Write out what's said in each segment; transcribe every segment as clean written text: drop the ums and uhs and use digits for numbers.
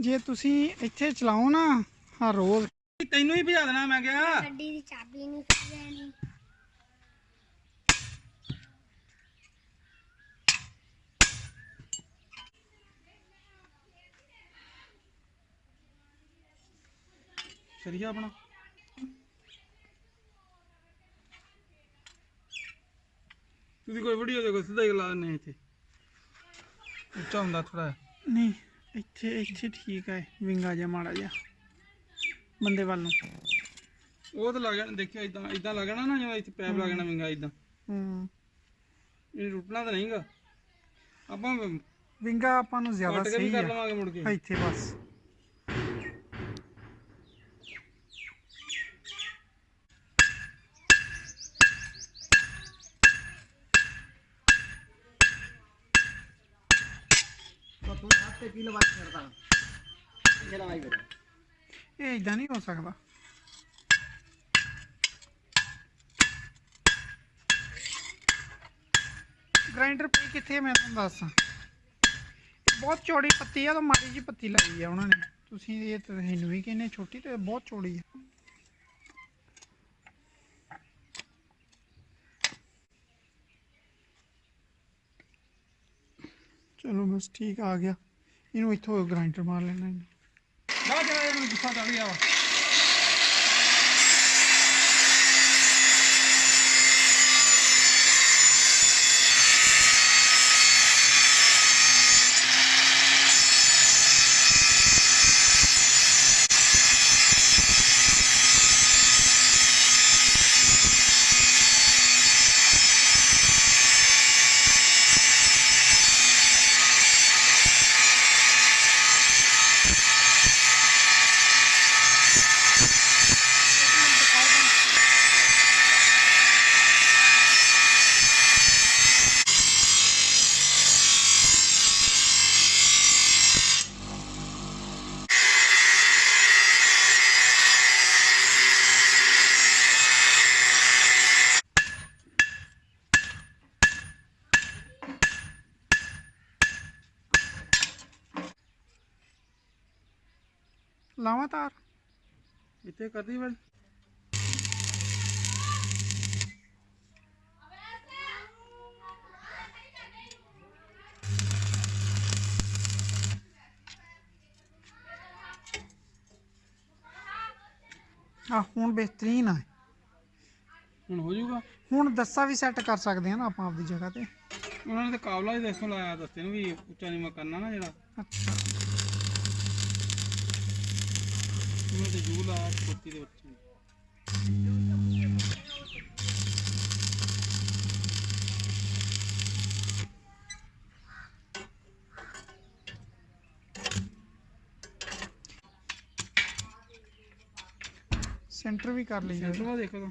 ਜੇ ਤੁਸੀਂ ਇੱਥੇ ਚਲਾਓ ਨਾ ਹਰ ਰੋਜ਼ ਤੈਨੂੰ ਹੀ ਭਜਾ ਦੇਣਾ ਮੈਂ ਕਿਹਾ। ਗੱਡੀ ਦੀ ਚਾਬੀ ਨਹੀਂ ਖੋਲਣੀ। ਸ਼ਰੀਆ ਆਪਣਾ ਤੁਸੀਂ ਕੋਈ ਵੀਡੀਓ ਦੇਖੋ ਸਿੱਧਾ ਹੀ ਲਾ ਦਿੰਦੇ ਇੱਥੇ ਉੱਚਾ ਹੁੰਦਾ ਥੋੜਾ ਨਹੀਂ ਇੱਥੇ ਇੱਥੇ ਠੀਕ ਹੈ ਵਿੰਗਾ ਜਿਹਾ ਮਾੜਾ ਜਿਹਾ ਬੰਦੇ ਵੱਲ ਨੂੰ ਉਹ ਤਾਂ ਲੱਗ ਜਾਣਾ ਦੇਖਿਓ ਇਦਾਂ ਇਦਾਂ ਲੱਗਣਾ ਨਾ ਜਿਵੇਂ ਇੱਥੇ ਪੈਪ ਲੱਗਣਾ ਵਿੰਗਾ ਇਦਾਂ ਇਹ ਟੁੱਟਣਾ ਤਾਂ ਨਹੀਂਗਾ ਆਪਾਂ ਵਿੰਗਾ ਆਪਾਂ ਨੂੰ ਜ਼ਿਆਦਾ ਸਹੀ ਕਰ ਲਵਾਂਗੇ ਮੁੜ ਕੇ ਇੱਥੇ ਬਸ ਇਹ ਇਦਾਂ ਨਹੀਂ ਹੋ ਸਕਦਾ। ਗ੍ਰਾਈਂਡਰ ਪਈ ਕਿੱਥੇ ਮੈਂ ਤੁਹਾਨੂੰ ਦੱਸਾਂ ਬਹੁਤ ਚੌੜੀ ਪੱਤੀ ਆ ਤਾਂ ਮਾੜੀ ਜੀ ਪੱਤੀ ਲਾਈ ਆ ਉਹਨਾਂ ਨੇ ਤੁਸੀਂ ਇਹ ਤੈਨੂੰ ਵੀ ਕਹਿੰਦੇ ਛੋਟੀ ਤੇ ਬਹੁਤ ਚੌੜੀ ਆ। ਚਲੋ ਬਸ ਠੀਕ ਆ ਗਿਆ ਇਹਨੂੰ ਇੱਥੋਂ ਗ੍ਰਾਈਂਡਰ ਮਾਰ ਲੈਣਾ ਇਹਨੂੰ ਜਾ ਜਾ ਇਹਨੂੰ ਗੁੱਸਾ ਚੜ ਗਿਆ ਵਾ ਲਾਵਾਂ ਤਾਰ ਇੱਥੇ ਕਰਦੀ ਬਲ ਹੁਣ ਬਿਹਤਰੀਨ ਆ ਹੁਣ ਹੋ ਜਾਊਗਾ ਹੁਣ ਦੱਸਾ ਵੀ ਸੈੱਟ ਕਰ ਸਕਦੇ ਆ ਨਾ ਆਪਾਂ ਆਪਦੀ ਜਗ੍ਹਾ ਤੇ ਉਹਨਾਂ ਨੇ ਤਾਂ ਕਾਬਲਾ ਹੀ ਦੇਖੋ ਲਾਇਆ ਦੱਸੇ ਨੂੰ ਵੀ ਉੱਚਾ ਨੀਵਾਂ ਕਰਨਾ ਨਾ ਜਿਹੜਾ ਅੱਛਾ ਮੈਂ ਤੇ ਜੂ ਲਾਇਆ ਕੁੱਤੀ ਦੇ ਵਿੱਚ सेंटर भी कर लीजिए सेंटर देखो तो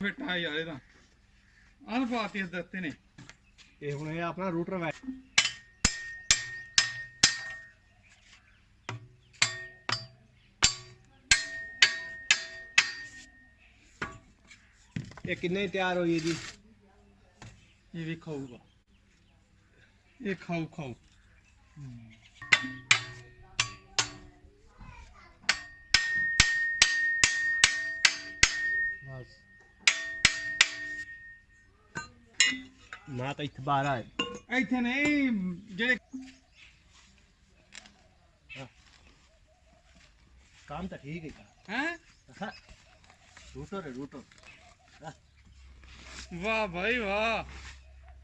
बेटा यार ਇਹਦਾ ਅਨਪਾਤੀ ਦਿੱਤੇ ਨੇ ਇਹ ਹੁਣ ਇਹ ਆਪਣਾ ਰੂਟਰ ਹੈ ये कितने तैयार हुई है जी ये भी खाऊगा ये खाऊ खाऊ बस ना तो इत्थे बाहर आए इत्थे नहीं जेड़े काम तो ठीक है हैं रूटर है रूटर वाह भाई वाह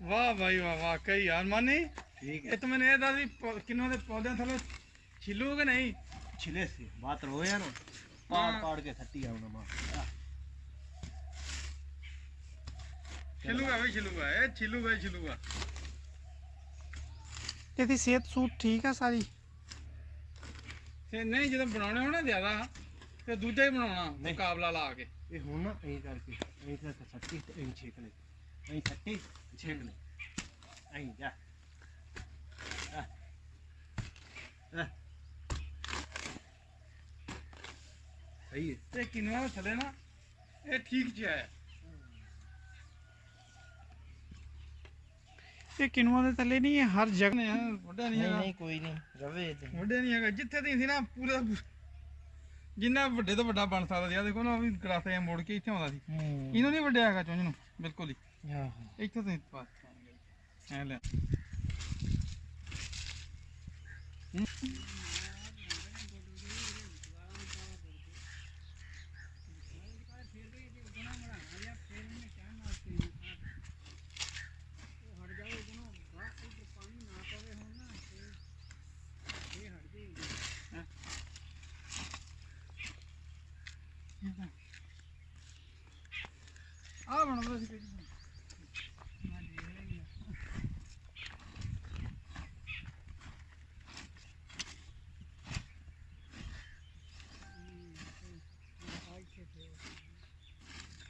वाह भाई वाह वाकई यार मानी ठीक है तो मैंने ये दादी किन्नों दे पौधे थले छिलू के नहीं छिले से बात रोया ना पाड़ के खट्टी है उन्हें मां छिलूगा भाई छिलूगा ए छिलूगा तेरी सेहत सूट ठीक है सारी ते नहीं जब बनाने हो ना ज्यादा ते दूजा ही बनाना मुकाबला ला के ये हो ना ऐ करके छट्टी ते ऐ छेक ले ऐ छट्टी छेक ले ऐ जा ਸਹੀ ਹੈ। ਇਹ ਕਿੰਨਾ ਥੱਲੇ ਨਾ ਇਹ ਠੀਕ ਜਿਹਾ ਹੈ। ਇਹ ਕਿਨੂਆਂ ਦੇ ਥੱਲੇ ਨਹੀਂ, ਇਹ ਹਰ ਜਗ੍ਹਾ ਨੇ ਵੱਡਾ ਨਹੀਂ ਹੈਗਾ। ਨਹੀਂ ਕੋਈ ਨਹੀਂ ਰਵੇ ਤੇ ਵੱਡੇ ਨਹੀਂ ਹੈਗਾ ਜਿੱਥੇ ਤੁਸੀਂ ਸੀ ਨਾ ਪੂਰਾ ਜਿੰਨਾ ਵੱਡੇ ਤੋਂ ਵੱਡਾ ਬਣ ਸਕਦਾ ਸੀ। ਆ ਦੇਖੋ ਨਾ ਉਹ ਵੀ ਗਲਾਸੇ ਮੋੜ ਕੇ ਇੱਥੇ ਆਉਂਦਾ ਸੀ। ਇਹਨੂੰ ਨਹੀਂ ਵੱਡਿਆ ਹੈਗਾ ਚੁੰਝ ਨੂੰ ਬਿਲਕੁਲ ਹੀ। ਇੱਥੇ ਤੁਸੀਂ ਬਸ ਐ ਲੈ ਆ ਬਣਦਾ ਸੀ ਮੈਂ ਦੇਖ ਲਈ ਆ।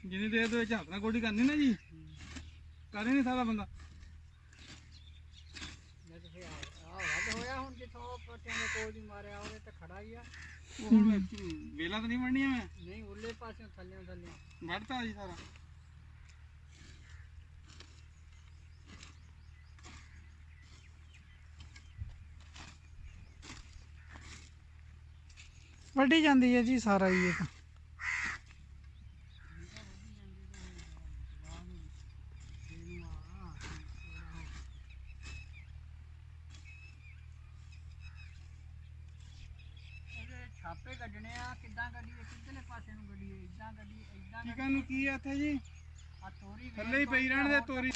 ਜਿੰਨੀ ਦੇਰ ਦੇ ਵਿੱਚ ਹੱਥ ਨਾਲ ਗੋਡੀ ਕਰਨੀ ਨਾ ਜੀ ਕਰ ਹੀ ਨਹੀਂ ਸਕਦਾ ਬੰਦਾ। ਹੋਇਆ ਹੁਣ ਜਿੱਥੋਂ ਪੋਟਿਆਂ ਦੇ ਕੋਲ ਦੀ ਮਾਰਿਆ ਉਹਦੇ ਤੇ ਖੜਾ ਹੀ ਆ। ਹੁਣ ਵੇਲਾ ਤਾਂ ਨਹੀਂ ਬਣਨੀਆਂ ਮੈਂ ਨਹੀਂ ਉਰਲੇ ਪਾਸਿਓਂ ਥੱਲਿਓਂ ਵੱਢਤਾ ਜੀ ਸਾਰਾ। ਵੱਢੀ ਜਾਂਦੀ ਹੈ ਜੀ ਸਾਰਾ ਹੀ ਇਹ ਤਾਂ। ਛਾਪੇ ਕੱਢਣੇ ਆ ਕਿੱਦਾਂ ਕੱਢੀਏ ਕਿੱਧਰਲੇ ਪਾਸੇ ਨੂੰ ਕੱਢੀਏ ਇਦਾਂ ਕੱਢੀਏ ਇਦਾਂ ਠੀਕ ਨੂੰ ਕੀ ਆ ਇੱਥੇ ਜੀ ਆ ਤੋਰੀ ਥੱਲੇ ਹੀ ਪਈ ਰਹਿਣ ਦੇ ਤੋਰੀ।